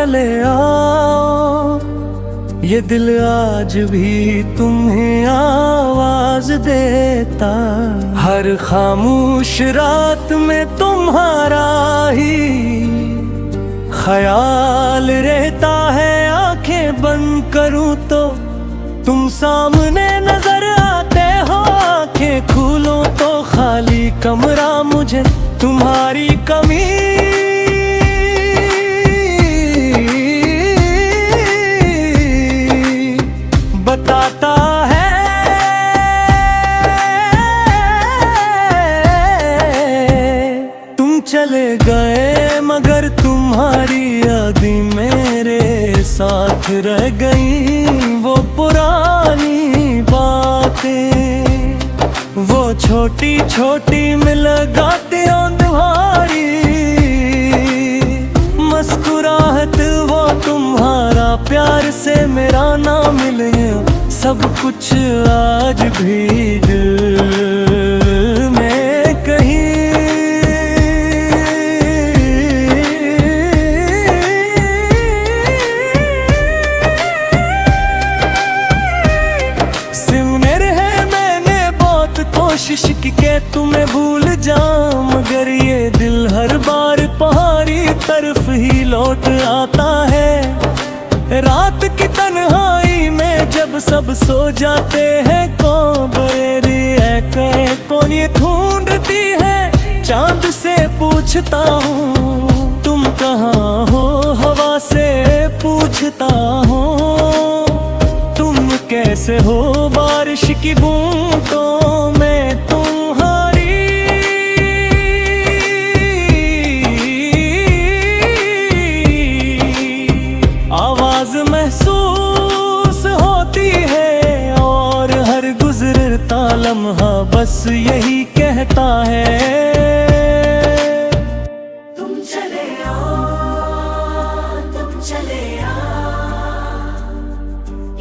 चले आओ, ये दिल आज भी तुम्हें आवाज देता। हर खामोश रात में तुम्हारा ही ख्याल रहता है। आंखें बंद करूं तो तुम सामने नजर आते हो, आंखें खोलो तो खाली कमरा मुझे तुम्हारी कमी बताता है। तुम चले गए मगर तुम्हारी यादें मेरे साथ रह गई। वो पुरानी बातें, वो छोटी छोटी मुलाकातें तुम्हारी, मुस्कुराहट वो तुम्हारा, प्यार से मेरा नाम मिले, सब कुछ आज भी दिल में कहीं। कोशिश की के तुम्हें भूल जाऊं, मगर ये दिल हर बार पहाड़ी तरफ ही लौट आता है। रात की तन्हाई में जब सब सो जाते हैं, कौन ये ढूंढती है। चांद से पूछता हूँ तुम कहाँ हो, हवा से पूछता हूँ तुम कैसे हो। बारिश की बूंदों में तुम्हारी आवाज महसूस होती है, और हर गुजरता लम्हा बस यही कहता है। तुम चले आओ, तुम चले आओ,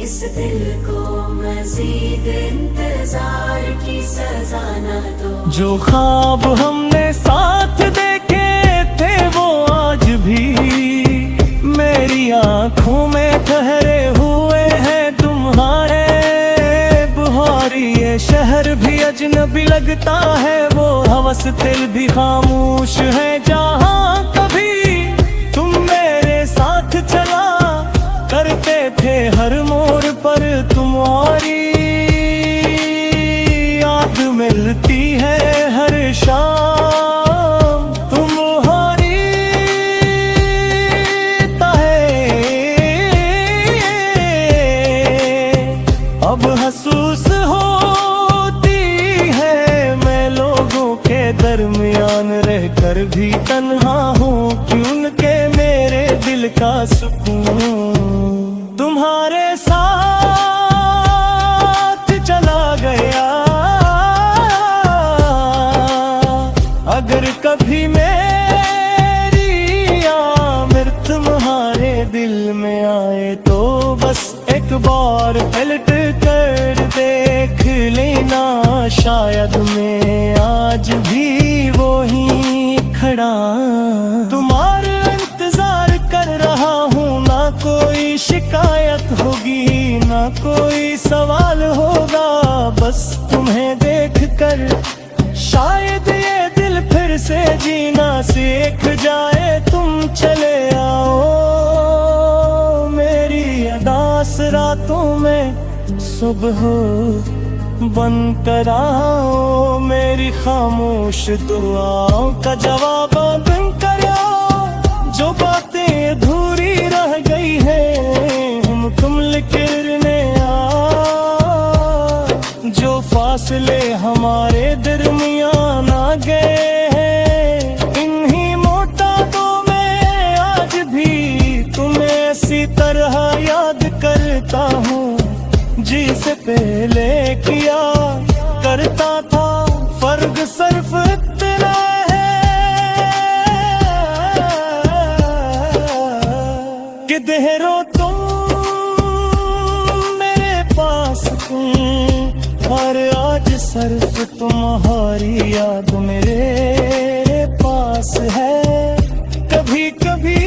इस दिल को मज़ीद इंतजार की सजा न दो। जो ख्वाब हमने साथ देखे थे वो आज भी मेरी आंखों में ठहरे हुए हैं तुम्हारे। बुहारी ये शहर भी अजनबी लगता है, वो हवस दिल भी खामोश है। जहाँ कभी तुम मेरे साथ चला करते थे, हर मोड़ पर तुम्हारी याद मिलती है। हर शाम तुम्हारी ताहे अब महसूस होती है। मैं लोगों के दरमियान रहकर भी तन्हा हूँ, क्यों के मेरे दिल का सुकून तुम्हारे साथ चला गया। अगर कभी मेरी आमिर तुम्हारे दिल में आए तो बस एक बार पलट कर देख लेना, शायद मैं आज भी वो ही खड़ा तुम्हारे इंतजार कर रहा हूँ। ना कोई शिकायत होगी, ना कोई सवाल होगा, बस तुम्हें देख कर शायद ये दिल फिर से जीना सीख जाए। तुम चले आओ, मेरी अदास रातों में सुबह बन कर आओ। मेरी खामोश दुआओं का जवाब बन कर आओ। जो बातें अधूरी रह गई हैं हम तुम लिखने आ, जो फासले हमारे दरमियान आ गए हैं, इन्हीं मोहतातों में आज भी तुम्हें इसी तरह याद करता हूँ जिसे पहले किया करता था। फर्क सिर्फ इतना है कि देरो तुम मेरे पास तुम, और आज सिर्फ तुम्हारी याद मेरे पास है। कभी कभी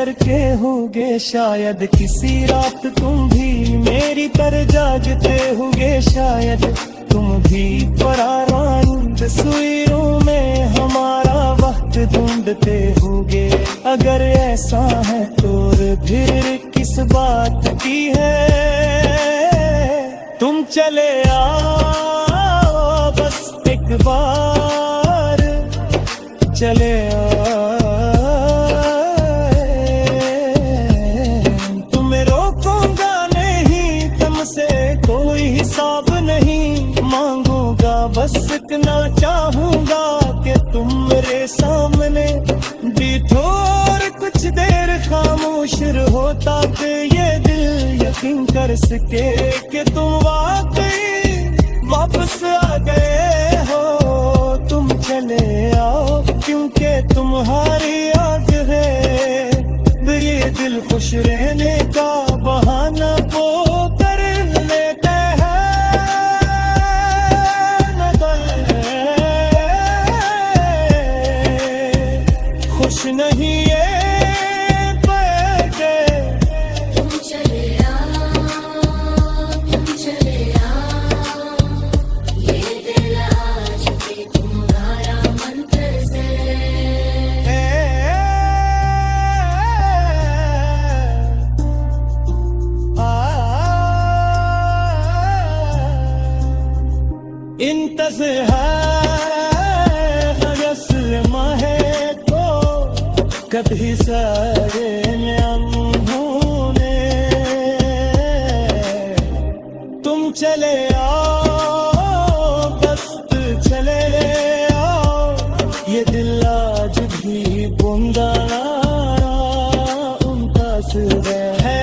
करके होगे शायद किसी रात तुम भी मेरी तरह जागते होगे शायद तुम भी परारानी तस्वीरों में हमारा वक्त ढूंढते होगे। अगर ऐसा है तो फिर किस बात की है। तुम चले आओ बस एक बार चले तुम्हें रोकूंगा नहीं, तुमसे कोई हिसाब नहीं मांगूंगा, बस इतना चाहूंगा कि तुम मेरे सामने बैठो और कुछ देर खामोश रहो ताकि ये दिल यकीन कर सके कि तुम वाकई वापस आ गए हो। तुम चले आओ क्योंकि तुम्हारी याद है, ये दिल खुश रहने का बहाना वो कर लेते हैं। खुश नहीं ये तुम चले आओ, ये दिल आज भी तुम्हारा मंत्र से। है तो कभी सारे होने तुम चले आओ बस चले आओ, ये दिल आज भी बूंदा उनका सिर है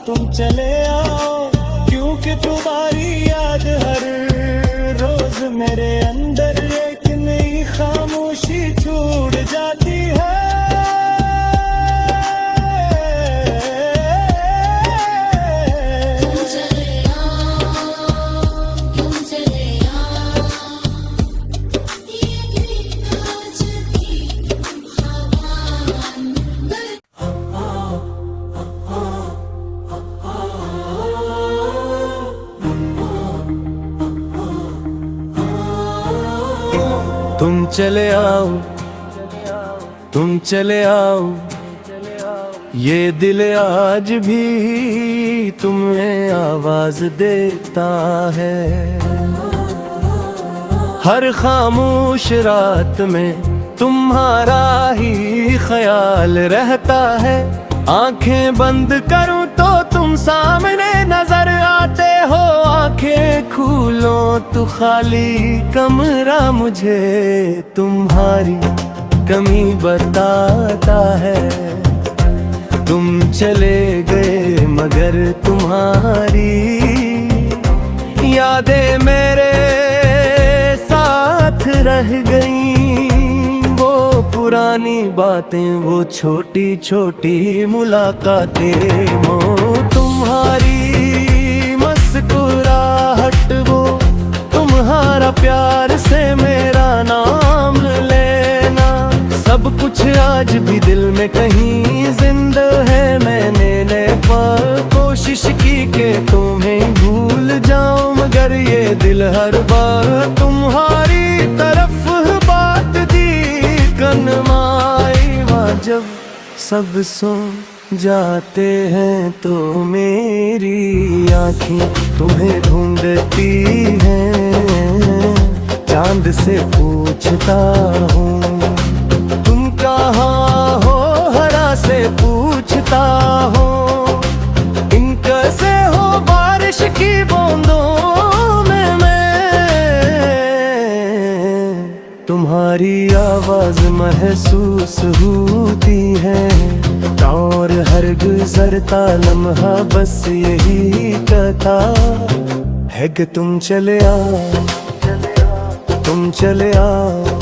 तुम चले आओ क्योंकि तुम्हारी याद हर रोज मेरे अंदर एक नई खामोशी छूट जाती है। तुम चले आओ, ये दिल आज भी तुम्हारा मंत्र। तुम चले आओ, तुम चले आओ, ये दिल आज भी तुम्हें आवाज देता है। हर खामोश रात में तुम्हारा ही ख्याल रहता है। आंखें बंद करूं तो तुम सामने नजर आते हो, आंखें खोलो तो खाली कमरा मुझे तुम्हारी कमी बताता है। तुम चले गए मगर तुम्हारी यादें मेरे साथ रह गईं, वो पुरानी बातें, वो छोटी छोटी मुलाकातें, वो तुम्हारी मुस्कुराहट, वो तुम्हारा प्यार से मेरा नाम लेना, सब कुछ आज भी दिल में कहीं जिंदा है। मैंने पर कोशिश की कि तुम्हें भूल जाऊं, मगर ये दिल हर बार तुम्हारी तरफ बात दी कनमाई। जब सब सो जाते हैं तो मेरी आँखें तुम्हें ढूंढती हैं। चांद से पूछता हूँ तुम कहाँ हो, हरा से पूछता हूँ इनका से हो बारिश की बूंदों में मैं तुम्हारी आवाज महसूस होती है। और हर गुजरता लम्हा बस यही कहता है कि तुम चले आओ, तुम चले आओ,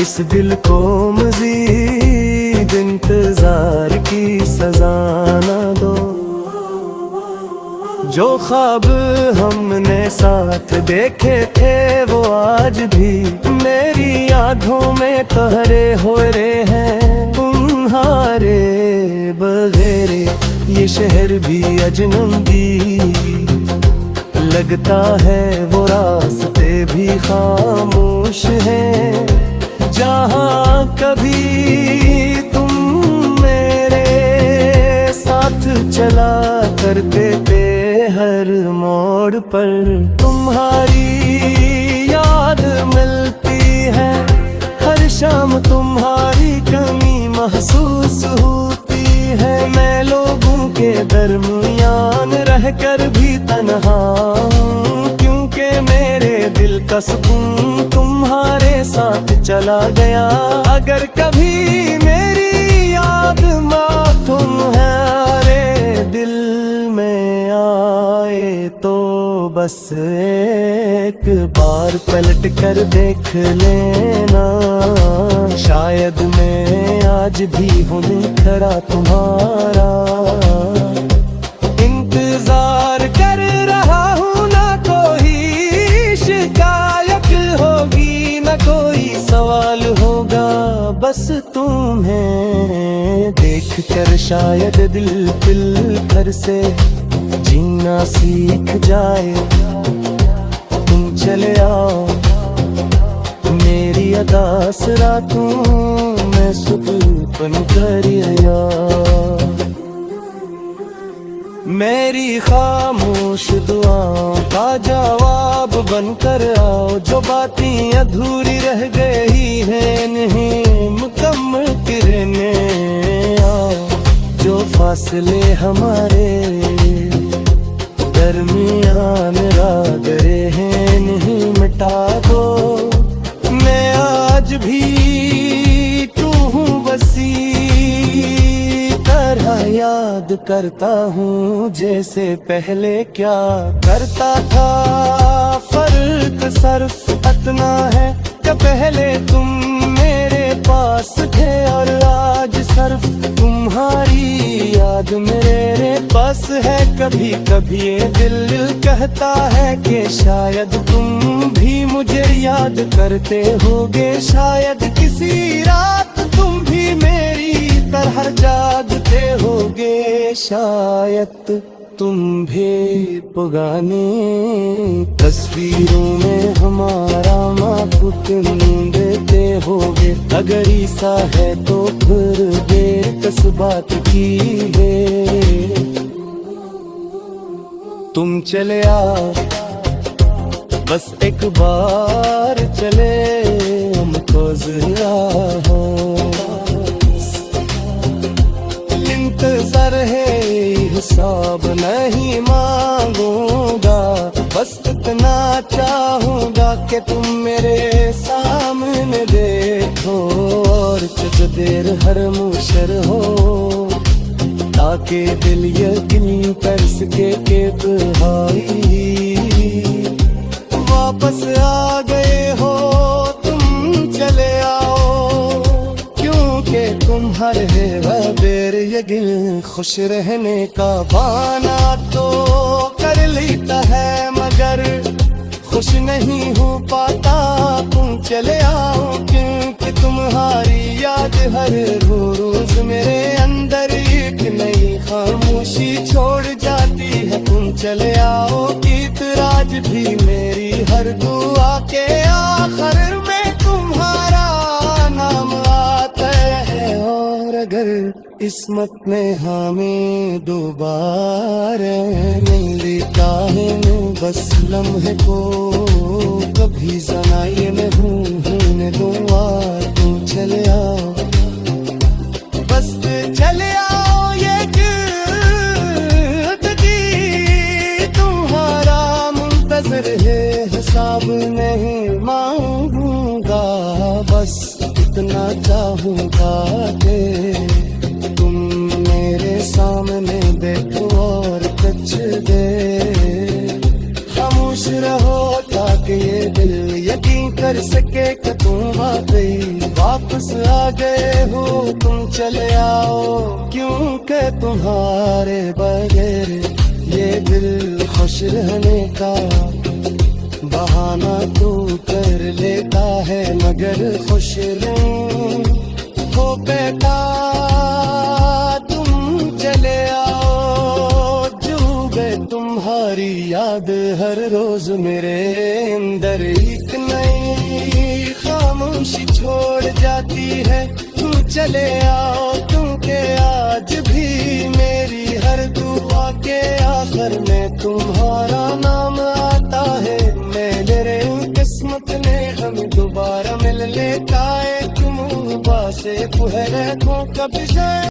इस दिल को मजीद इंतजार की सजा ना दो। जो ख्वाब हमने साथ देखे थे वो आज भी मेरी यादों में तहरे हो रहे हैं। तुम्हारे बगैर ये शहर भी अजनबी लगता है, वो रास्ते भी खामोश हैं। जहाँ कभी तुम मेरे साथ चला करते थे, हर मोड़ पर तुम्हारी याद मिलती है। हर शाम तुम्हारी कमी महसूस होती है। मैं लोगों के दरमियान रहकर भी तन्हा हूँ, क्योंकि मेरे दिल का सुकून तुम्हारे साथ चला गया। अगर कभी मेरी याद में तुम्हारे दिल में आए तो बस एक बार पलट कर देख लेना। शायद मैं आज भी हूँ खड़ा तुम्हारा, इंतजार कर रहा हूँ। ना कोई शिकायत होगी, ना कोई सवाल होगा, बस तुम्हें देख कर शायद दिल फिर से जीना सीख जाए। तुम चले आओ मेरी अदास रातों में सुकून करिया। मेरी खामोश दुआओं का जवाब बनकर आओ। जो बातें अधूरी रह गई हैं नहीं मुकम्मल करने आओ। जो फासले हमारे दरमियान रह गए हैं नहीं मिटा दो। मैं आज भी तू हूँ बसी तरह याद करता हूँ, जैसे पहले क्या करता था। फर्क सिर्फ इतना है कि पहले तुम मेरे पास थे और आज सिर्फ तुम्हारी याद मेरे पास है। कभी कभी ये दिल कहता है कि शायद तुम भी मुझे याद करते होगे। शायद किसी रात तुम भी मेरी तरह जागते होगे। शायद तुम भी पुरानी तस्वीरों में हमारा माफूक देते होगे। अगर ऐसा है तो फिर देर किस बात की है। तुम चले आओ बस एक बार चले हमको जरा हो। इंतजार है हिसाब नहीं मांगूंगा, बस इतना चाहूंगा कि तुम मेरे सामने देखो और कुछ देर हर मुशर हो, ताकि दिल यकीन कर सके कि भाई वापस आ गए हो। तुम चले आओ क्योंकि तुम्हारे बगैर यकीन खुश रहने का बहाना तो कर लेता है, मगर खुश नहीं हो पाता। तुम चले आओ क्योंकि तुम्हारी याद हर रोज मेरे अंदर एक नई खामोशी छोड़ जाती है। तुम चले आओ इतराज भी मेरी हर दुआ के आखिर में तुम्हारा नाम आता है। और अगर किस्मत में हमें दोबारा नहीं लेता है बस लम्हे को कभी जनाए नहीं दूंगा। तू चले आओ बस चले आओ, ये तुम्हारा मुंतजर है, हिसाब नहीं मांगूंगा। बस इतना चाहूंगा कि तुम मेरे सामने देखो और कुछ दे खामोश रहो, ताकि ये दिल यकीन कर सके कि तुम वापस आ गए हो। तुम चले आओ क्योंकि तुम्हारे बगैर ये दिल खुश रहने का बहाना तू कर लेता है, मगर खुश नहीं हो बेटा। तुम चले आओ जूबे, तुम्हारी याद हर रोज मेरे अंदर एक नई खामोशी छोड़ जाती है। तू चले आओ क्योंकि आज भी मेरी हर दुआ के आखिर में तुम्हारा नाम आता है। मेरे किस्मत ने हम दोबारा मिलने का एक मुँह से पुहरे को कब जाए।